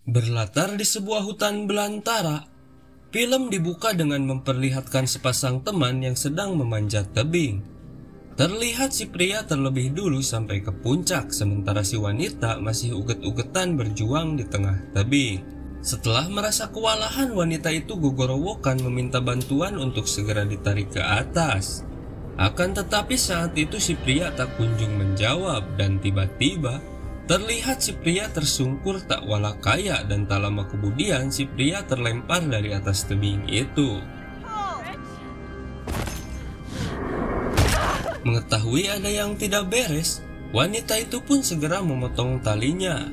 Berlatar di sebuah hutan belantara, film dibuka dengan memperlihatkan sepasang teman yang sedang memanjat tebing. Terlihat si pria terlebih dulu sampai ke puncak, sementara si wanita masih uget-ugetan berjuang di tengah tebing. Setelah merasa kewalahan, wanita itu gogorowokan meminta bantuan untuk segera ditarik ke atas. Akan tetapi saat itu si pria tak kunjung menjawab, dan tiba-tiba terlihat si pria tersungkur tak walak kaya, dan tak lama kemudian si pria terlempar dari atas tebing itu. Mengetahui ada yang tidak beres, wanita itu pun segera memotong talinya.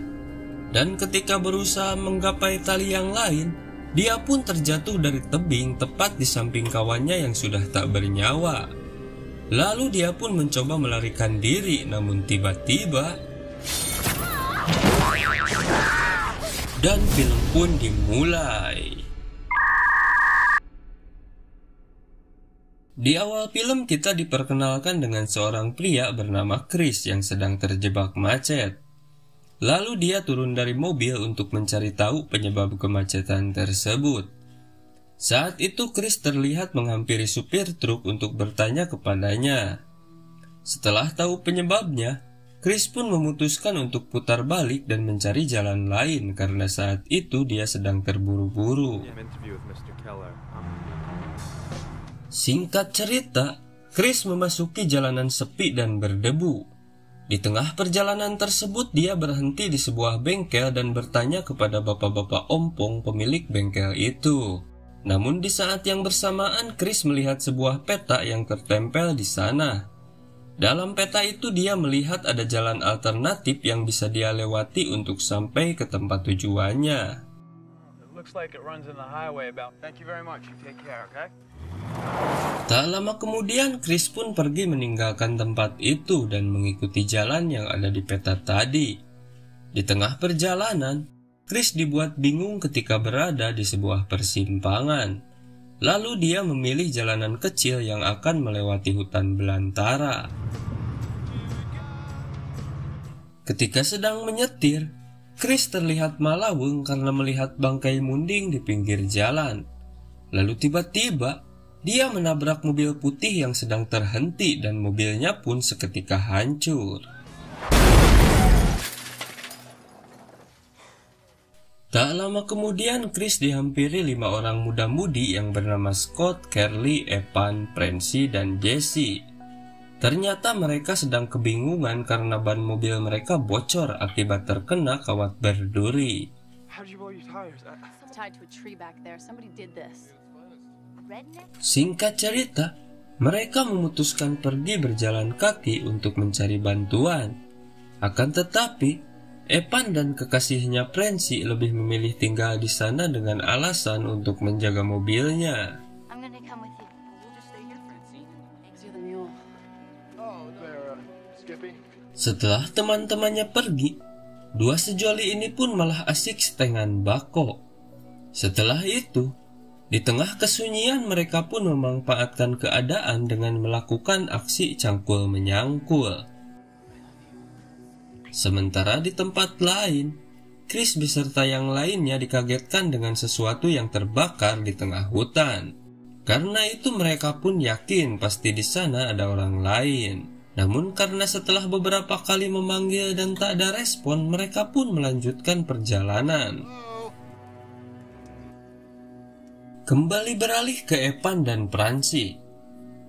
Dan ketika berusaha menggapai tali yang lain, dia pun terjatuh dari tebing tepat di samping kawannya yang sudah tak bernyawa. Lalu dia pun mencoba melarikan diri, namun tiba-tiba dan film pun dimulai. Di awal film kita diperkenalkan dengan seorang pria bernama Chris yang sedang terjebak macet. Lalu dia turun dari mobil untuk mencari tahu penyebab kemacetan tersebut. Saat itu Chris terlihat menghampiri supir truk untuk bertanya kepadanya. Setelah tahu penyebabnya, Chris pun memutuskan untuk putar balik dan mencari jalan lain karena saat itu dia sedang terburu-buru. Singkat cerita, Chris memasuki jalanan sepi dan berdebu. Di tengah perjalanan tersebut, dia berhenti di sebuah bengkel dan bertanya kepada bapak-bapak ompong pemilik bengkel itu. Namun di saat yang bersamaan, Chris melihat sebuah peta yang tertempel di sana. Dalam peta itu dia melihat ada jalan alternatif yang bisa dia lewati untuk sampai ke tempat tujuannya. Tak lama kemudian, Chris pun pergi meninggalkan tempat itu dan mengikuti jalan yang ada di peta tadi. Di tengah perjalanan, Chris dibuat bingung ketika berada di sebuah persimpangan. Lalu dia memilih jalanan kecil yang akan melewati hutan belantara. Ketika sedang menyetir, Chris terlihat malaweng karena melihat bangkai munding di pinggir jalan. Lalu tiba-tiba, dia menabrak mobil putih yang sedang terhenti dan mobilnya pun seketika hancur. Tak lama kemudian, Chris dihampiri 5 orang muda-mudi yang bernama Scott, Carly, Evan, Francie, dan Jesse. Ternyata mereka sedang kebingungan karena ban mobil mereka bocor akibat terkena kawat berduri. Singkat cerita, mereka memutuskan pergi berjalan kaki untuk mencari bantuan. Akan tetapi, Evan dan kekasihnya Francie lebih memilih tinggal di sana dengan alasan untuk menjaga mobilnya. Setelah teman-temannya pergi, dua sejoli ini pun malah asik setengan bako. Setelah itu, di tengah kesunyian mereka pun memanfaatkan keadaan dengan melakukan aksi cangkul menyangkul. Sementara di tempat lain, Chris beserta yang lainnya dikagetkan dengan sesuatu yang terbakar di tengah hutan. Karena itu mereka pun yakin pasti di sana ada orang lain. Namun karena setelah beberapa kali memanggil dan tak ada respon, mereka pun melanjutkan perjalanan. Kembali beralih ke Evan dan Francie.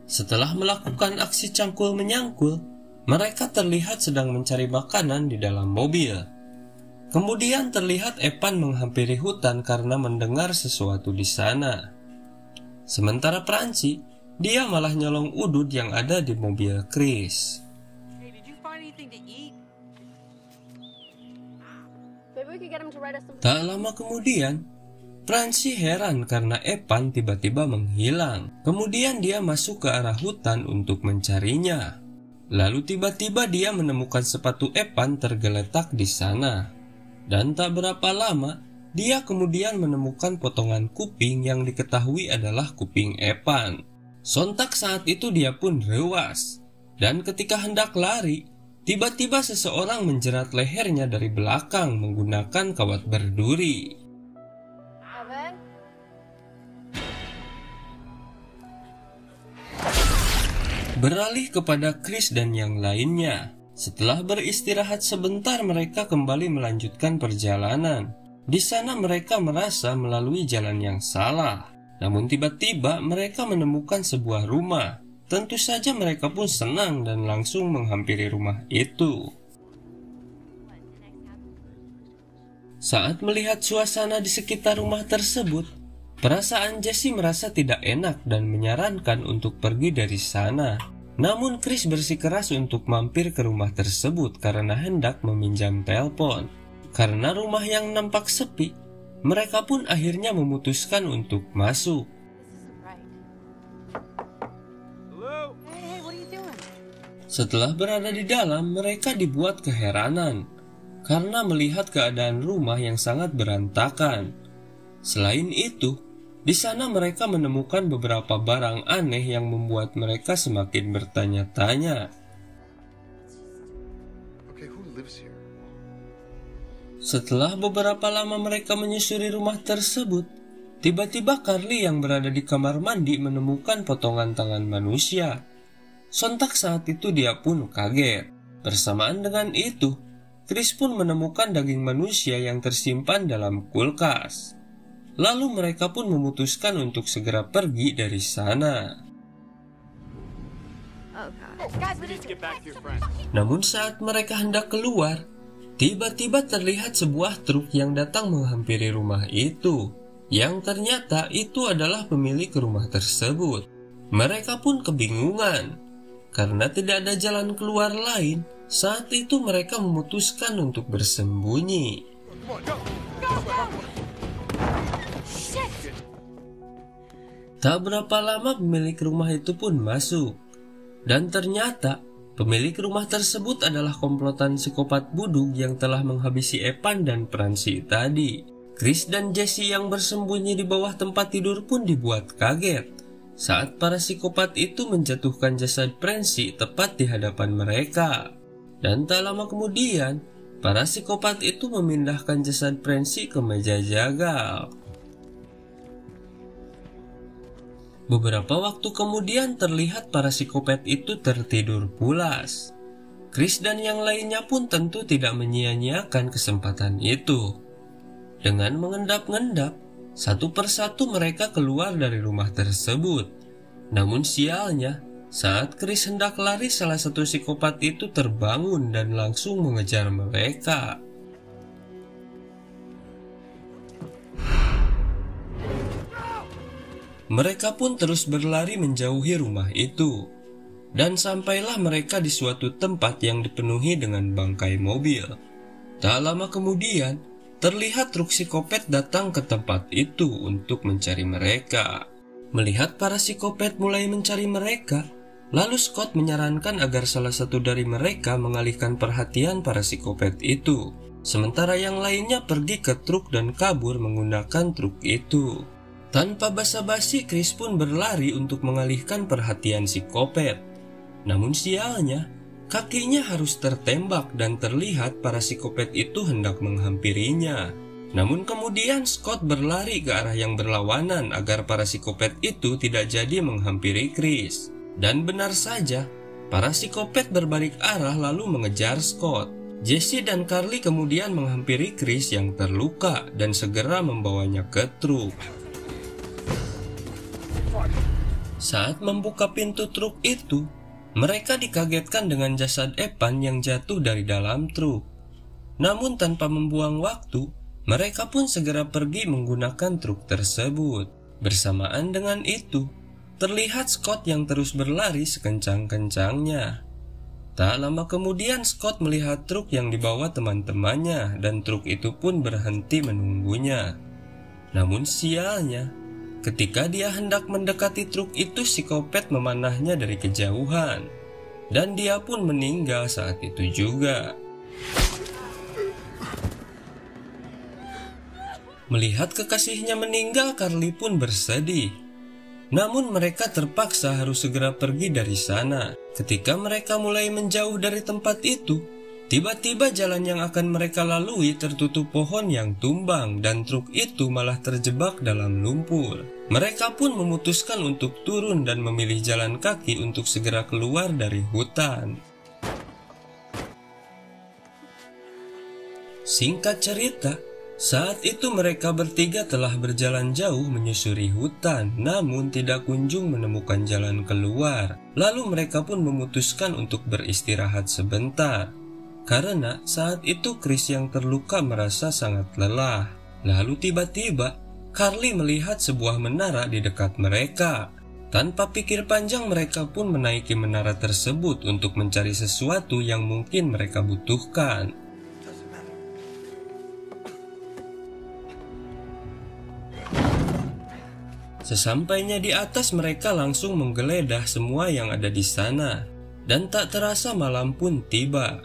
Setelah melakukan aksi cangkul menyangkul, mereka terlihat sedang mencari makanan di dalam mobil. Kemudian terlihat Evan menghampiri hutan karena mendengar sesuatu di sana. Sementara Francie, dia malah nyolong udud yang ada di mobil Chris. Tak lama kemudian, Francie heran karena Evan tiba-tiba menghilang. Kemudian dia masuk ke arah hutan untuk mencarinya. Lalu tiba-tiba dia menemukan sepatu Evan tergeletak di sana. Dan tak berapa lama, dia kemudian menemukan potongan kuping yang diketahui adalah kuping Evan. Sontak saat itu dia pun rewas. Dan ketika hendak lari, tiba-tiba seseorang menjerat lehernya dari belakang menggunakan kawat berduri. Evan? Beralih kepada Chris dan yang lainnya. Setelah beristirahat sebentar, mereka kembali melanjutkan perjalanan. Di sana mereka merasa melalui jalan yang salah. Namun tiba-tiba mereka menemukan sebuah rumah. Tentu saja mereka pun senang dan langsung menghampiri rumah itu. Saat melihat suasana di sekitar rumah tersebut, perasaan Jesse merasa tidak enak dan menyarankan untuk pergi dari sana. Namun Chris bersikeras untuk mampir ke rumah tersebut karena hendak meminjam telepon. Karena rumah yang nampak sepi, mereka pun akhirnya memutuskan untuk masuk. Setelah berada di dalam, mereka dibuat keheranan karena melihat keadaan rumah yang sangat berantakan. Selain itu, di sana mereka menemukan beberapa barang aneh yang membuat mereka semakin bertanya-tanya. Setelah beberapa lama mereka menyusuri rumah tersebut, tiba-tiba Carly yang berada di kamar mandi menemukan potongan tangan manusia. Sontak saat itu dia pun kaget. Bersamaan dengan itu, Chris pun menemukan daging manusia yang tersimpan dalam kulkas. Lalu mereka pun memutuskan untuk segera pergi dari sana. Namun saat mereka hendak keluar, tiba-tiba terlihat sebuah truk yang datang menghampiri rumah itu. Yang ternyata itu adalah pemilik rumah tersebut. Mereka pun kebingungan. Karena tidak ada jalan keluar lain, saat itu mereka memutuskan untuk bersembunyi. Tak berapa lama pemilik rumah itu pun masuk. Dan ternyata pemilik rumah tersebut adalah komplotan psikopat budug yang telah menghabisi Evan dan Francie tadi. Chris dan Jesse yang bersembunyi di bawah tempat tidur pun dibuat kaget saat para psikopat itu menjatuhkan jasad Francie tepat di hadapan mereka. Dan tak lama kemudian, para psikopat itu memindahkan jasad Francie ke meja jagal. Beberapa waktu kemudian terlihat para psikopat itu tertidur pulas. Chris dan yang lainnya pun tentu tidak menyia-nyiakan kesempatan itu. Dengan mengendap-endap, satu persatu mereka keluar dari rumah tersebut. Namun sialnya, saat Chris hendak lari, salah satu psikopat itu terbangun dan langsung mengejar mereka. Mereka pun terus berlari menjauhi rumah itu. Dan sampailah mereka di suatu tempat yang dipenuhi dengan bangkai mobil. Tak lama kemudian, terlihat truk psikopat datang ke tempat itu untuk mencari mereka. Melihat para psikopat mulai mencari mereka, lalu Scott menyarankan agar salah satu dari mereka mengalihkan perhatian para psikopat itu. Sementara yang lainnya pergi ke truk dan kabur menggunakan truk itu. Tanpa basa-basi, Chris pun berlari untuk mengalihkan perhatian psikopat. Namun sialnya, kakinya harus tertembak dan terlihat para psikopat itu hendak menghampirinya. Namun kemudian Scott berlari ke arah yang berlawanan agar para psikopat itu tidak jadi menghampiri Chris. Dan benar saja, para psikopat berbalik arah lalu mengejar Scott. Jesse dan Carly kemudian menghampiri Chris yang terluka dan segera membawanya ke truk. Saat membuka pintu truk itu, mereka dikagetkan dengan jasad Evan yang jatuh dari dalam truk. Namun tanpa membuang waktu, mereka pun segera pergi menggunakan truk tersebut. Bersamaan dengan itu, terlihat Scott yang terus berlari sekencang-kencangnya. Tak lama kemudian Scott melihat truk yang dibawa teman-temannya dan truk itu pun berhenti menunggunya. Namun sialnya, ketika dia hendak mendekati truk itu, psikopat memanahnya dari kejauhan. Dan dia pun meninggal saat itu juga. Melihat kekasihnya meninggal, Carly pun bersedih. Namun mereka terpaksa harus segera pergi dari sana. Ketika mereka mulai menjauh dari tempat itu, tiba-tiba jalan yang akan mereka lalui tertutup pohon yang tumbang dan truk itu malah terjebak dalam lumpur. Mereka pun memutuskan untuk turun dan memilih jalan kaki untuk segera keluar dari hutan. Singkat cerita, saat itu mereka bertiga telah berjalan jauh menyusuri hutan, namun tidak kunjung menemukan jalan keluar. Lalu mereka pun memutuskan untuk beristirahat sebentar. Karena saat itu Chris yang terluka merasa sangat lelah. Lalu tiba-tiba, Carly melihat sebuah menara di dekat mereka. Tanpa pikir panjang mereka pun menaiki menara tersebut untuk mencari sesuatu yang mungkin mereka butuhkan. Sesampainya di atas, mereka langsung menggeledah semua yang ada di sana. Dan tak terasa malam pun tiba.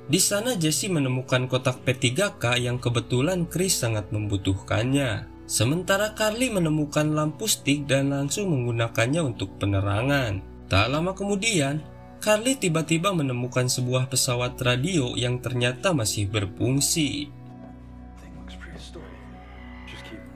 Di sana Jesse menemukan kotak P3K yang kebetulan Chris sangat membutuhkannya. Sementara Carly menemukan lampu stik dan langsung menggunakannya untuk penerangan. Tak lama kemudian, Carly tiba-tiba menemukan sebuah pesawat radio yang ternyata masih berfungsi.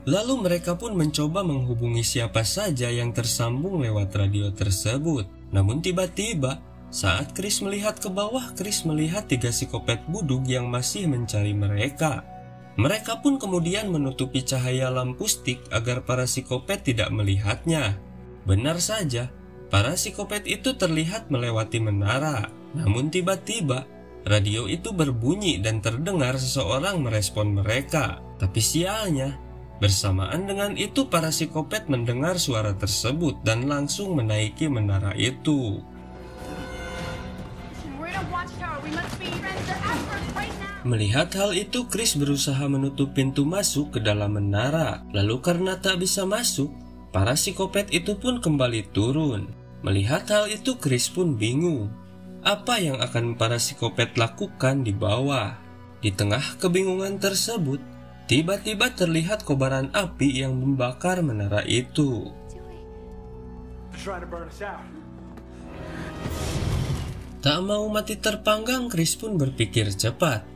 Lalu mereka pun mencoba menghubungi siapa saja yang tersambung lewat radio tersebut. Namun tiba-tiba, saat Chris melihat ke bawah, Chris melihat 3 psikopat budug yang masih mencari mereka. Mereka pun kemudian menutupi cahaya lampu stik agar para psikopat tidak melihatnya. Benar saja, para psikopat itu terlihat melewati menara. Namun tiba-tiba, radio itu berbunyi dan terdengar seseorang merespon mereka. Tapi sialnya, bersamaan dengan itu para psikopat mendengar suara tersebut dan langsung menaiki menara itu. Melihat hal itu, Chris berusaha menutup pintu masuk ke dalam menara. Lalu karena tak bisa masuk, para psikopat itu pun kembali turun. Melihat hal itu, Chris pun bingung. Apa yang akan para psikopat lakukan di bawah? Di tengah kebingungan tersebut, tiba-tiba terlihat kobaran api yang membakar menara itu. Tak mau mati terpanggang, Chris pun berpikir cepat.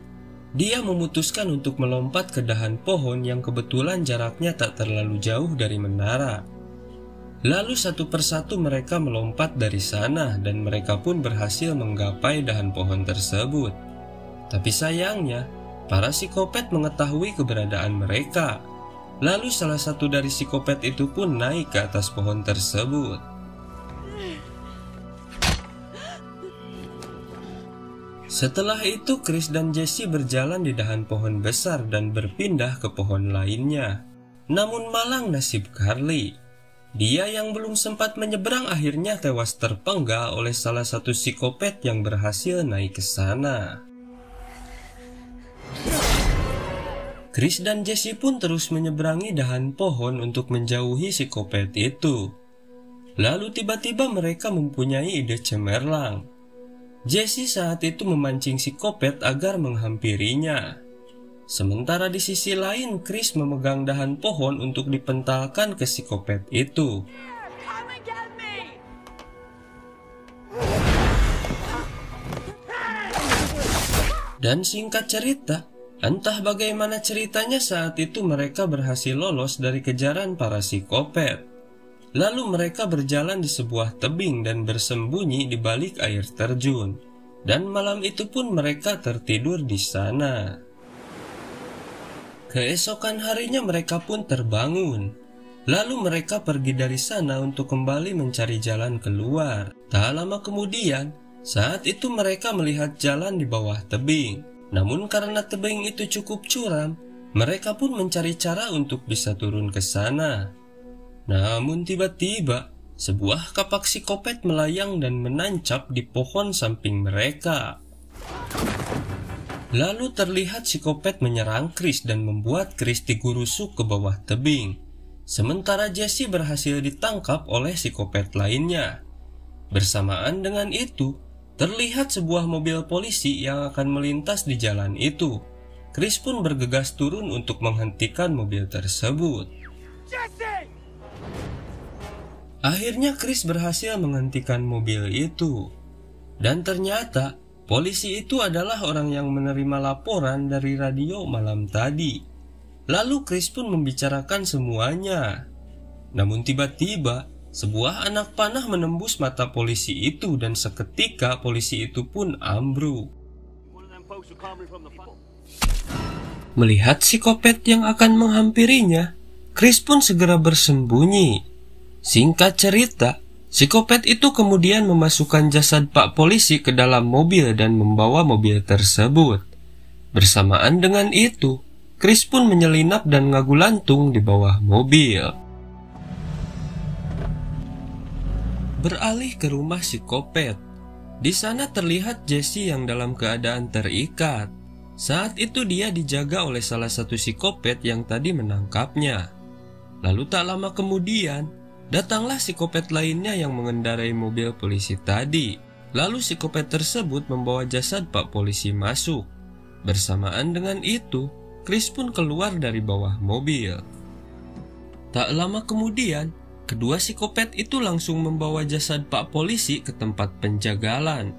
Dia memutuskan untuk melompat ke dahan pohon yang kebetulan jaraknya tak terlalu jauh dari menara. Lalu satu persatu mereka melompat dari sana dan mereka pun berhasil menggapai dahan pohon tersebut. Tapi sayangnya, para psikopat mengetahui keberadaan mereka. Lalu salah satu dari psikopat itu pun naik ke atas pohon tersebut. Setelah itu, Chris dan Jesse berjalan di dahan pohon besar dan berpindah ke pohon lainnya. Namun malang nasib Carly. Dia yang belum sempat menyeberang akhirnya tewas terpenggal oleh salah satu psikopat yang berhasil naik ke sana. Chris dan Jesse pun terus menyeberangi dahan pohon untuk menjauhi psikopat itu. Lalu tiba-tiba mereka mempunyai ide cemerlang. Jesse saat itu memancing psikopat agar menghampirinya. Sementara di sisi lain, Chris memegang dahan pohon untuk dipentalkan ke psikopat itu. Dan singkat cerita, entah bagaimana ceritanya saat itu mereka berhasil lolos dari kejaran para psikopat. Lalu mereka berjalan di sebuah tebing dan bersembunyi di balik air terjun. Dan malam itu pun mereka tertidur di sana. Keesokan harinya mereka pun terbangun. Lalu mereka pergi dari sana untuk kembali mencari jalan keluar. Tak lama kemudian, saat itu mereka melihat jalan di bawah tebing. Namun karena tebing itu cukup curam, mereka pun mencari cara untuk bisa turun ke sana. Namun tiba-tiba, sebuah kapak psikopat melayang dan menancap di pohon samping mereka. Lalu terlihat psikopat menyerang Chris dan membuat Chris digurusuk ke bawah tebing. Sementara Jesse berhasil ditangkap oleh psikopat lainnya. Bersamaan dengan itu, terlihat sebuah mobil polisi yang akan melintas di jalan itu. Chris pun bergegas turun untuk menghentikan mobil tersebut. Jesse! Akhirnya Chris berhasil menghentikan mobil itu. Dan ternyata polisi itu adalah orang yang menerima laporan dari radio malam tadi. Lalu Chris pun membicarakan semuanya. Namun tiba-tiba sebuah anak panah menembus mata polisi itu dan seketika polisi itu pun ambruk. Melihat psikopat yang akan menghampirinya, Chris pun segera bersembunyi. Singkat cerita, psikopat itu kemudian memasukkan jasad Pak Polisi ke dalam mobil dan membawa mobil tersebut. Bersamaan dengan itu, Chris pun menyelinap dan ngagulantung di bawah mobil. Beralih ke rumah psikopat. Di sana terlihat Jesse yang dalam keadaan terikat. Saat itu dia dijaga oleh salah satu psikopat yang tadi menangkapnya. Lalu tak lama kemudian, datanglah psikopat lainnya yang mengendarai mobil polisi tadi. Lalu psikopat tersebut membawa jasad Pak Polisi masuk. Bersamaan dengan itu, Chris pun keluar dari bawah mobil. Tak lama kemudian, kedua psikopat itu langsung membawa jasad Pak Polisi ke tempat penjagalan.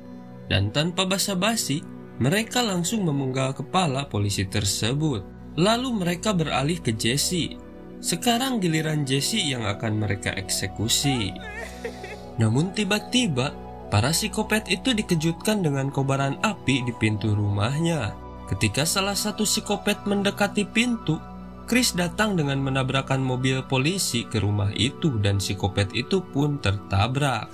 Dan tanpa basa-basi, mereka langsung memenggal kepala polisi tersebut. Lalu mereka beralih ke Jesse. Sekarang giliran Jesse yang akan mereka eksekusi. Namun tiba-tiba, para psikopat itu dikejutkan dengan kobaran api di pintu rumahnya. Ketika salah satu psikopat mendekati pintu, Chris datang dengan menabrakkan mobil polisi ke rumah itu dan psikopat itu pun tertabrak.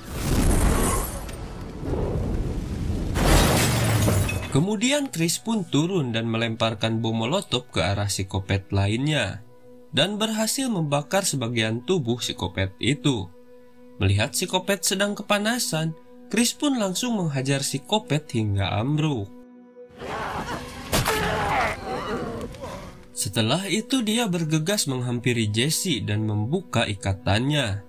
Kemudian Chris pun turun dan melemparkan bom molotov ke arah psikopat lainnya dan berhasil membakar sebagian tubuh psikopat itu. Melihat psikopat sedang kepanasan, Chris pun langsung menghajar psikopat hingga ambruk. Setelah itu dia bergegas menghampiri Jesse dan membuka ikatannya.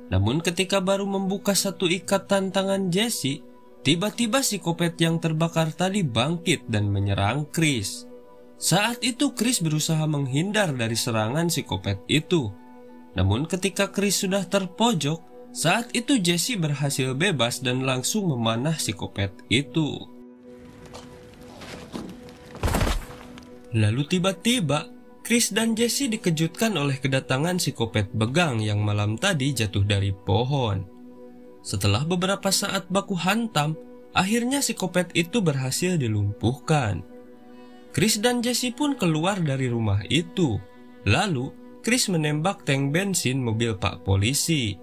Namun ketika baru membuka satu ikatan tangan Jesse, tiba-tiba psikopat yang terbakar tadi bangkit dan menyerang Chris. Saat itu Chris berusaha menghindar dari serangan psikopat itu. Namun ketika Chris sudah terpojok, saat itu Jesse berhasil bebas dan langsung memanah psikopat itu. Lalu tiba-tiba, Chris dan Jesse dikejutkan oleh kedatangan psikopat begang yang malam tadi jatuh dari pohon. Setelah beberapa saat baku hantam, akhirnya psikopat itu berhasil dilumpuhkan. Chris dan Jesse pun keluar dari rumah itu. Lalu, Chris menembak tank bensin mobil Pak Polisi.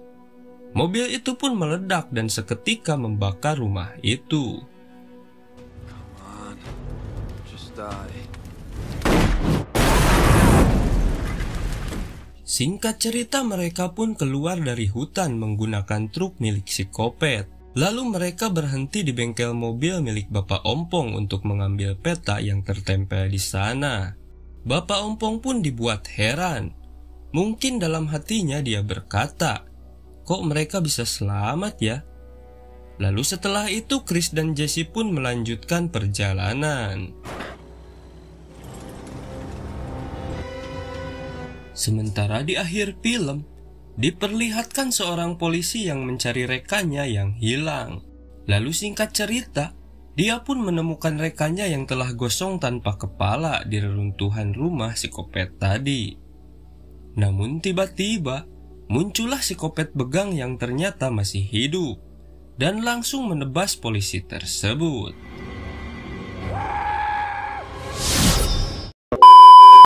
Mobil itu pun meledak dan seketika membakar rumah itu. Come on, just die. Singkat cerita mereka pun keluar dari hutan menggunakan truk milik psikopat. Lalu mereka berhenti di bengkel mobil milik Bapak Ompong untuk mengambil peta yang tertempel di sana. Bapak Ompong pun dibuat heran. Mungkin dalam hatinya dia berkata, kok mereka bisa selamat ya? Lalu setelah itu Chris dan Jesse pun melanjutkan perjalanan. Sementara di akhir film, diperlihatkan seorang polisi yang mencari rekannya yang hilang. Lalu singkat cerita, dia pun menemukan rekannya yang telah gosong tanpa kepala di reruntuhan rumah psikopat tadi. Namun tiba-tiba, muncullah psikopat begang yang ternyata masih hidup dan langsung menebas polisi tersebut.